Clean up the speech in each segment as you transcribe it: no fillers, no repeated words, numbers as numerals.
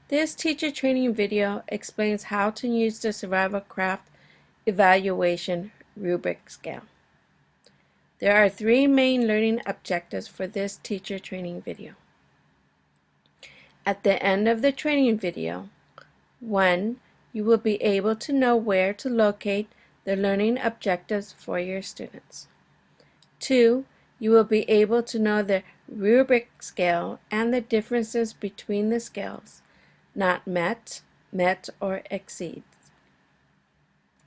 This teacher training video explains how to use the Survival Craft Evaluation Rubric Scale. There are 3 main learning objectives for this teacher training video. At the end of the training video, 1. You will be able to know where to locate the learning objectives for your students. 2. You will be able to know the rubric scale and the differences between the scales, not met, met, or exceeds.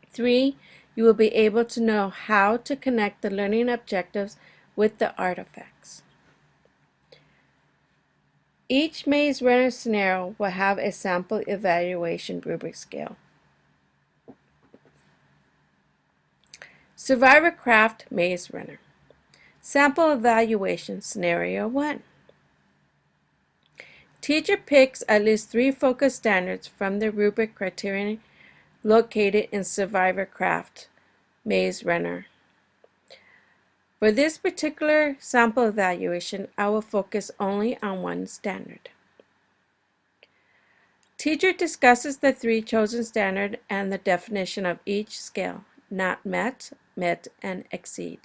3. You will be able to know how to connect the learning objectives with the artifacts. Each maze runner scenario will have a sample evaluation rubric scale. Survivor Craft Maze Runner. Sample evaluation scenario 1. Teacher picks at least 3 focus standards from the rubric criterion located in Survivor Craft Maze Runner. For this particular sample evaluation, I will focus only on 1 standard. Teacher discusses the 3 chosen standards and the definition of each scale, not met, met, and exceed.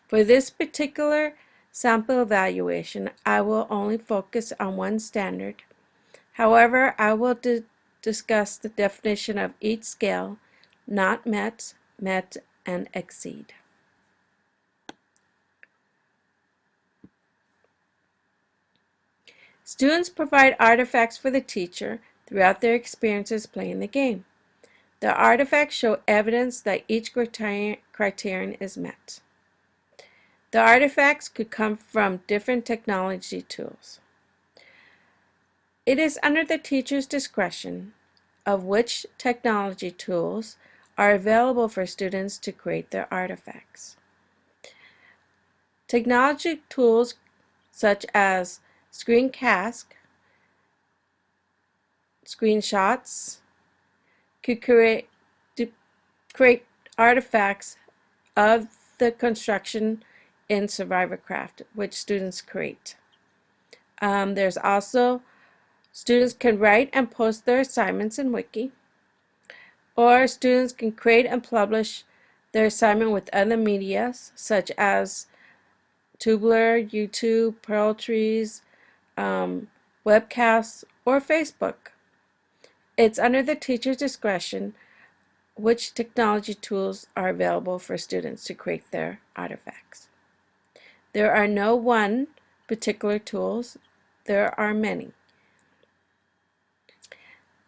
For this particular sample evaluation, I will only focus on 1 standard. However, I will discuss the definition of each scale, not met, met, and exceed. Students provide artifacts for the teacher throughout their experiences playing the game. The artifacts show evidence that each criterion is met. The artifacts could come from different technology tools. It is under the teacher's discretion of which technology tools are available for students to create their artifacts. Technology tools such as screencast, screenshots, could create artifacts of the construction in Survivor Craft, which students create. There's also, students can write and post their assignments in Wiki, or students can create and publish their assignment with other media such as Tumblr, YouTube, Pearltrees, webcasts, or Facebook. It's under the teacher's discretion which technology tools are available for students to create their artifacts. There are no one particular tools, there are many.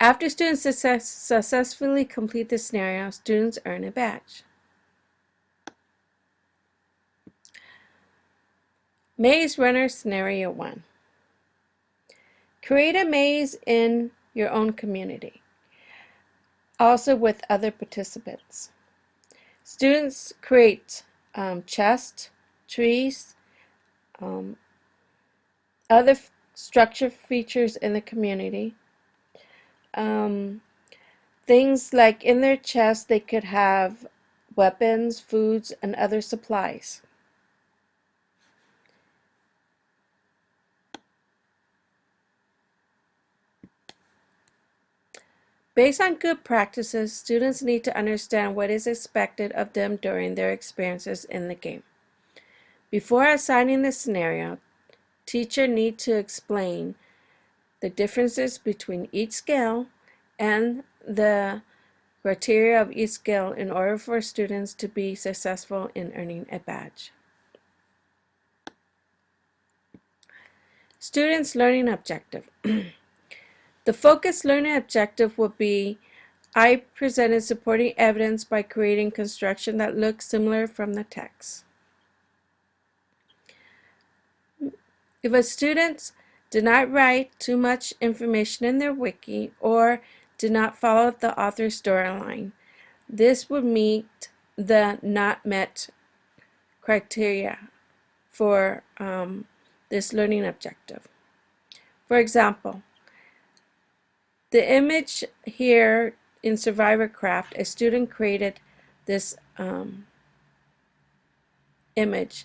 After students successfully complete the scenario, students earn a badge. Maze Runner Scenario 1. Create a maze in your own community, also with other participants. Students create chests, trees, other structure features in the community. Things like in their chest they could have weapons, foods, and other supplies. Based on good practices, students need to understand what is expected of them during their experiences in the game. Before assigning the scenario, teacher need to explain the differences between each scale and the criteria of each scale in order for students to be successful in earning a badge. Students' learning objective. The focused learning objective will be, I presented supporting evidence by creating construction that looks similar from the text. If a student did not write too much information in their wiki or did not follow the author's storyline, this would meet the not met criteria for this learning objective. For example, the image here in Survivor Craft, a student created this image.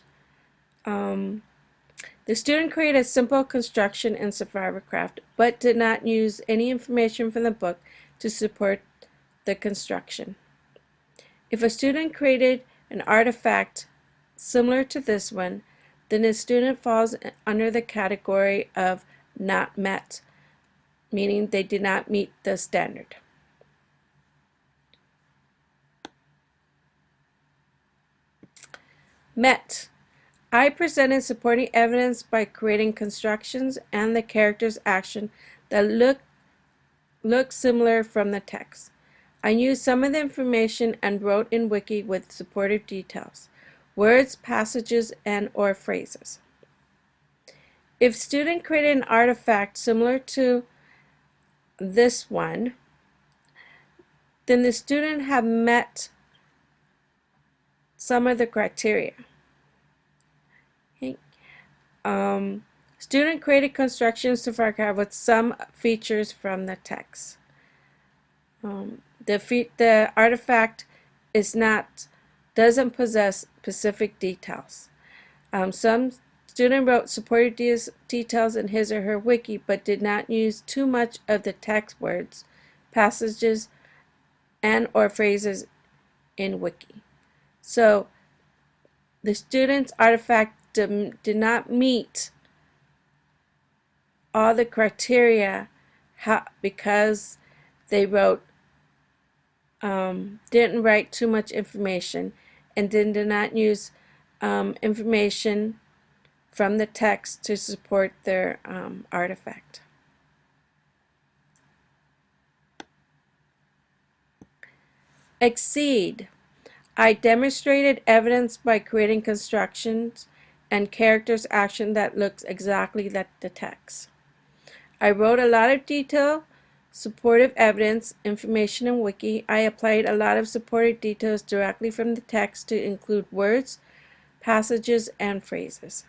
The student created a simple construction in SurvivorCraft, but did not use any information from the book to support the construction. If a student created an artifact similar to this one, then the student falls under the category of not met, meaning they did not meet the standard. Met. I presented supporting evidence by creating constructions and the character's action that look similar from the text. I used some of the information and wrote in Wiki with supportive details, words, passages, and or phrases. If student created an artifact similar to this one, then the student have met some of the criteria. Okay. Student created constructions to archive with some features from the text. The artifact doesn't possess specific details. Some student wrote supported details in his or her wiki, but did not use too much of the text words, passages, and or phrases in wiki. So the student's artifact did not meet all the criteria because they didn't write too much information and did not use information from the text to support their artifact. Exceed. I demonstrated evidence by creating constructions and characters action that looks exactly like the text. I wrote a lot of detail, supportive evidence, information in Wiki. I applied a lot of supported details directly from the text to include words, passages, and phrases.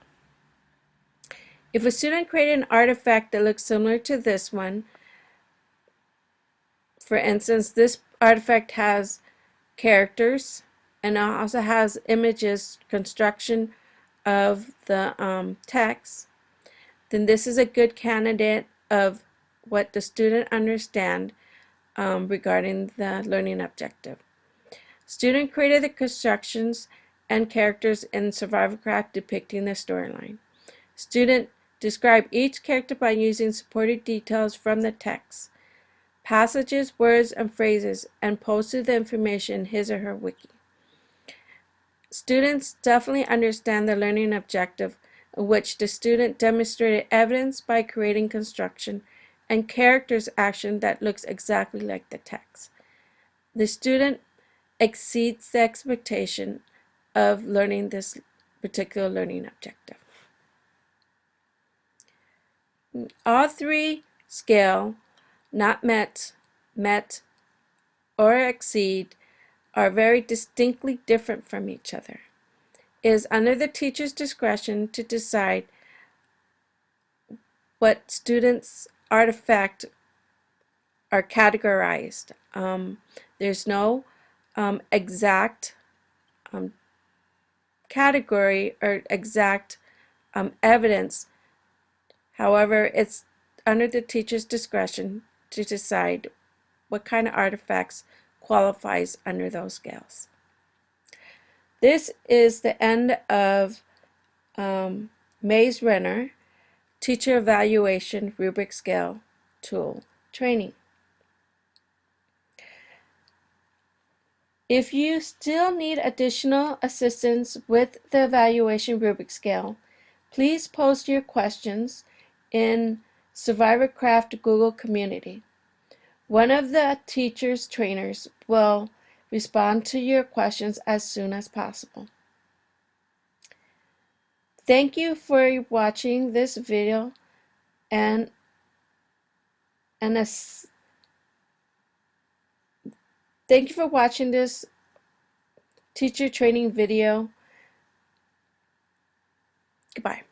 If a student created an artifact that looks similar to this one, for instance, this artifact has characters and also has images, construction of the text, then this is a good candidate of what the student understand regarding the learning objective. Student created the constructions and characters in SurvivorCraft depicting the storyline. Student described each character by using supported details from the text, passages, words, and phrases, and posted the information in his or her wiki. Students definitely understand the learning objective, in which the student demonstrated evidence by creating construction and characters action that looks exactly like the text. The student exceeds the expectation of learning this particular learning objective. All three scale, not met, met, or exceed, are very distinctly different from each other. It is under the teacher's discretion to decide what students' artifacts are categorized. There's no exact category or exact evidence. However, it's under the teacher's discretion to decide what kind of artifacts qualifies under those scales. This is the end of Maze Runner Teacher Evaluation Rubric Scale Tool Training. If you still need additional assistance with the evaluation rubric scale, please post your questions in SurvivorCraft Google community. One of the teachers trainers will respond to your questions as soon as possible. Thank you for watching this video and thank you for watching this teacher training video. Goodbye.